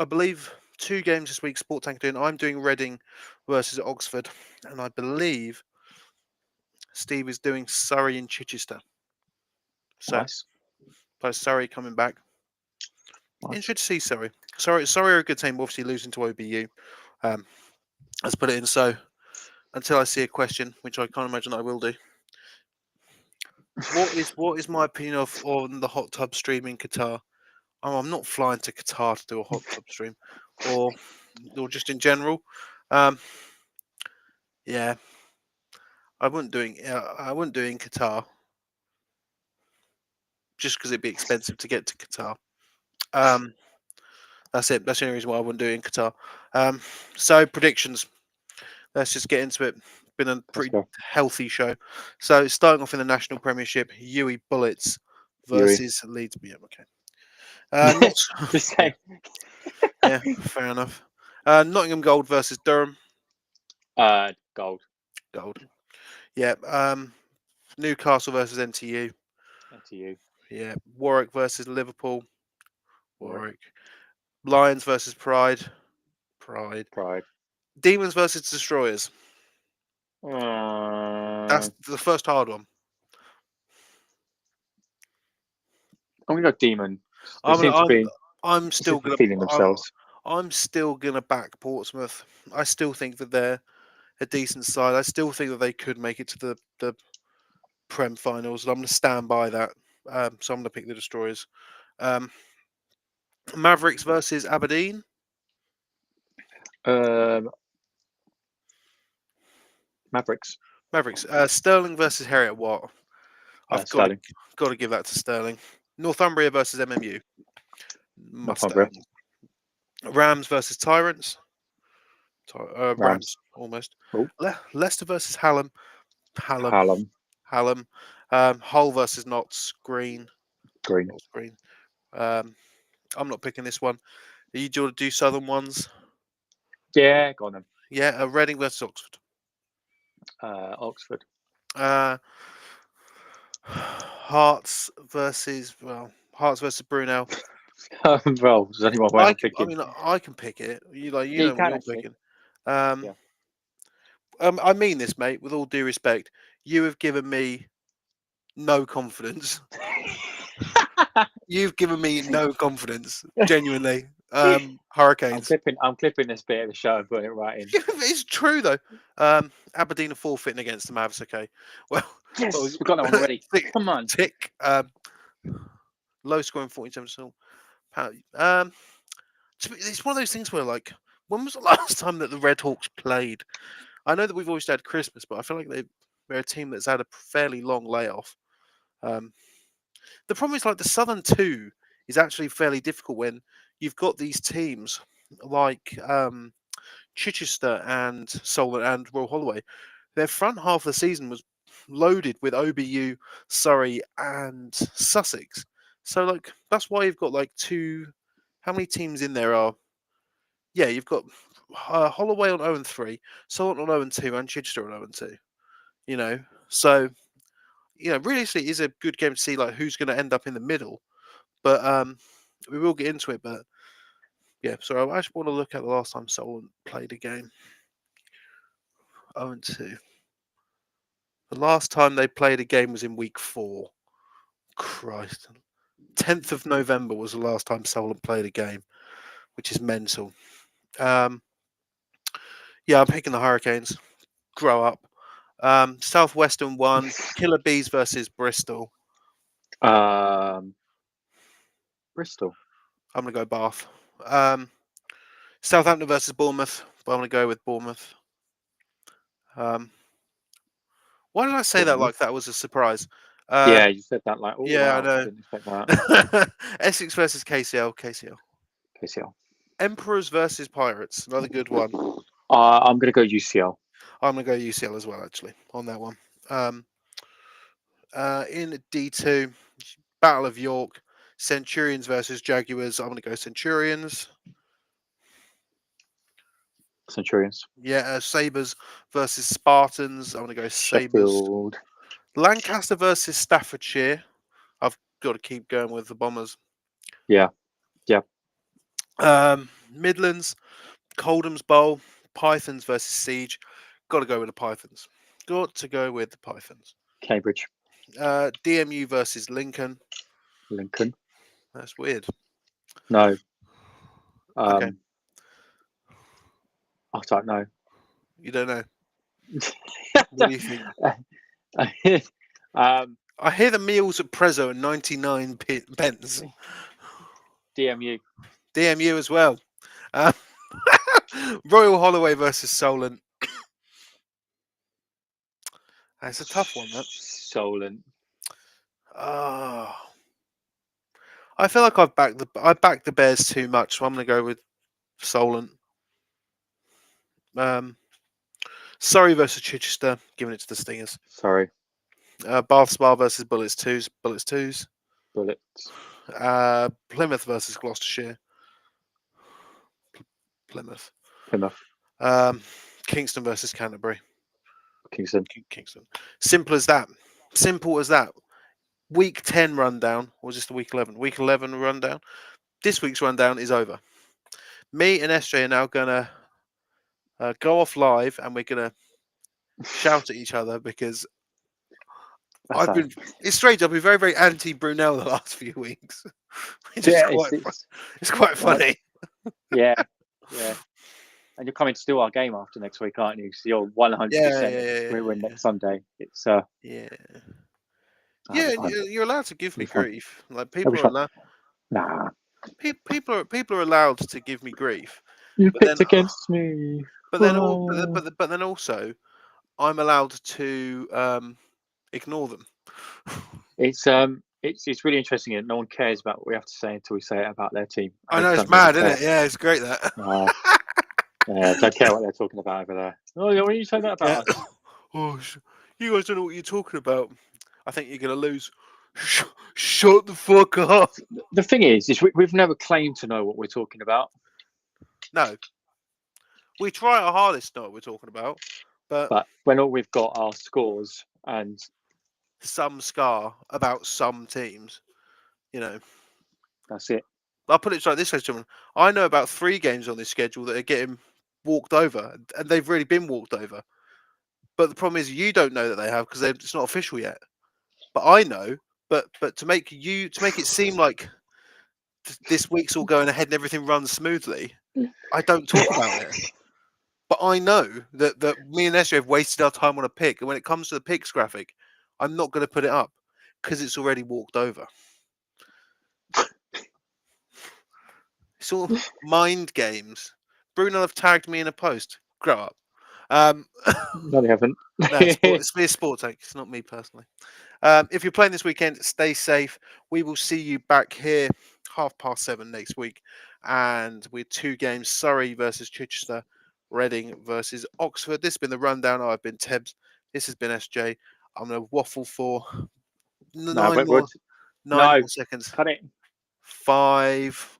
believe 2 games this week. Sport Tank doing. I'm doing Reading versus Oxford, and I believe Steve is doing Surrey and Chichester. So, nice. both Surrey coming back. Nice. Interested to see Surrey. Surrey are a good team, obviously losing to OBU. Let's put it in. So, until I see a question, which I can't imagine I will do. What is my opinion of on the hot tub stream in Qatar? I'm not flying to Qatar to do a hot tub stream, or just in general. Um, yeah, I wouldn't do it. I wouldn't do it in Qatar, just because it'd be expensive to get to Qatar. That's it. That's the only reason why I wouldn't do it in Qatar. So predictions. Let's just get into it. Been a Let's pretty go. healthy show. So starting off in the National Premiership, Huey Bullets Huey. versus Leeds. Yeah, okay. Not. Just Yeah, say. yeah, fair enough. Nottingham Gold versus Durham Gold. Gold. Yeah. Newcastle versus NTU. And to you. Yeah. Warwick versus Liverpool. Warwick. Warwick. Lions versus Pride. Pride. Pride. Demons versus Destroyers. I'm That's the first hard one. gonna go Demon. They I'm seem to I'm be I'm still gonna feeling themselves. I'm still gonna back Portsmouth. I still think that they're a decent side. I still think that they could make it to the Prem finals. And I'm gonna stand by that. So I'm gonna pick the Destroyers. Um, Mavericks versus Aberdeen. Mavericks. Mavericks. Sterling versus Harriet Watt. I've Sterling. got to give that to Sterling. Northumbria versus MMU. Northumbria. Mustang. Rams versus Tyrants. Rams. Rams almost. Oh, Leicester versus Hallam. Hallam. Hallam. Hallam. Hull versus Notts. Green. Green. Notts Green. I'm not picking this one. Are you do you want to do Southern ones? Yeah, go on then. Yeah. Reading versus Oxford. Oxford. Hearts versus Brunel. Well, there's only one way I'm I picking. mean, I can pick it. You Yeah, you know what can you're actually. picking. I mean this, mate. With all due respect, you have given me no confidence. You've given me no confidence. Genuinely. Hurricanes. I'm clipping this bit of the show and putting it right in. It's true though. Aberdeen are forfeiting against the Mavs. Okay. Well, Yes, we've got that one already. Come on. tick. Low scoring 47. It's one of those things where, like, when was the last time that the Red Hawks played? I know that we've always had Christmas, but I feel like they're a team that's had a fairly long layoff. The problem is, like, the Southern Two is actually fairly difficult when you've got these teams like Chichester and Solent and Royal Holloway. Their front half of the season was loaded with OBU, Surrey, and Sussex. So, like, that's why you've got like two. How many teams in there are? Yeah, you've got Holloway on 0-3, Solent on 0-2, and Chichester on 0-2. You know, so realistically, it is a good game to see like who's going to end up in the middle. But we will get into it. But yeah, so I actually want to look at the last time Solent played a game. 0-2. The last time they played a game was in week 4. Christ. 10th of November was the last time Solent played a game, which is mental. Yeah, I'm picking the Hurricanes. Grow up. Southwestern 1, Killer Bees versus Bristol. Bristol. I'm going to go Bath. Southampton versus Bournemouth. But I'm going to go with Bournemouth. Why did I say that like that was a surprise? Yeah, you said that like, oh Yeah, I wow, know. didn't expect that. Essex versus KCL. KCL. KCL. Emperors versus Pirates. Another good one. I'm gonna go UCL. I'm going to go UCL as well, actually, on that one. In D2, Battle of York. Centurions versus Jaguars. I'm going to go Centurions. Centurions. Yeah, Sabres versus Spartans. I'm going to go Sabres. Sheffield. Lancaster versus Staffordshire. I've got to keep going with the Bombers. Yeah. Midlands, Coldham's Bowl, Pythons versus Siege. Got to go with the Pythons. Got to go with the Pythons. Cambridge. DMU versus Lincoln. Lincoln. That's weird. No. Okay. I don't know. You don't know. What do you think? I hear the meals at Prezzo are 99 pence. DMU. DMU as well. Royal Holloway versus Solent. That's a tough one, that. Solent. Oh. I feel like I backed the Bears too much, so I'm going to go with Solent. Surrey versus Chichester, giving it to the Stingers. Sorry. Bath Spa versus Bullets Twos. Bullets Twos. Bullets. Plymouth versus Gloucestershire. Plymouth. Kingston versus Canterbury. Kingston. Simple as that. Simple as that. Week 10 rundown, or just the week 11? Week 11 rundown. This week's rundown is over. Me and SJ are now going to go off live and we're going to shout at each other because it's strange. I've been very, very anti Brunel the last few weeks. It's quite funny. Yeah. And you're coming to do our game after next week, aren't you? So you're 100%. We win next Sunday. It's yeah. You're allowed to give me grief. Like people are allowed. Nah. People are allowed to give me grief. You picked against me. But then also, I'm allowed to ignore them. It's really interesting and no one cares about what we have to say until we say it about their team. I know, it's mad, isn't it? Yeah, it's great that. Yeah, don't care what they're talking about over there. Oh, what are you saying that about us? Oh, you guys don't know what you're talking about. I think you're going to lose. Shut the fuck up. The thing is we've never claimed to know what we're talking about. No. We try our hardest to know what we're talking about. But when all we've got are scores and some scar about some teams, that's it. I'll put it like this, gentlemen. I know about 3 games on this schedule that are getting walked over, and they've really been walked over. But the problem is you don't know that they have because it's not official yet. But I know. But to make it seem like this week's all going ahead and everything runs smoothly, I don't talk about it. But I know that me and Esther have wasted our time on a pick, and when it comes to the picks graphic, I'm not going to put it up because it's already walked over. It's all mind games. Bruno have tagged me in a post. Grow up. No, they haven't. No, it's me, a sport take. It's not me personally. If you're playing this weekend, stay safe. We will see you back here 7:30 next week, and with 2 games: Surrey versus Chichester, Reading versus Oxford. This has been the rundown. I've been Tebbs. This has been SJ. I'm going to waffle for 9 more seconds. Cut it. 5,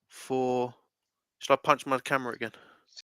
4. Should I punch my camera again?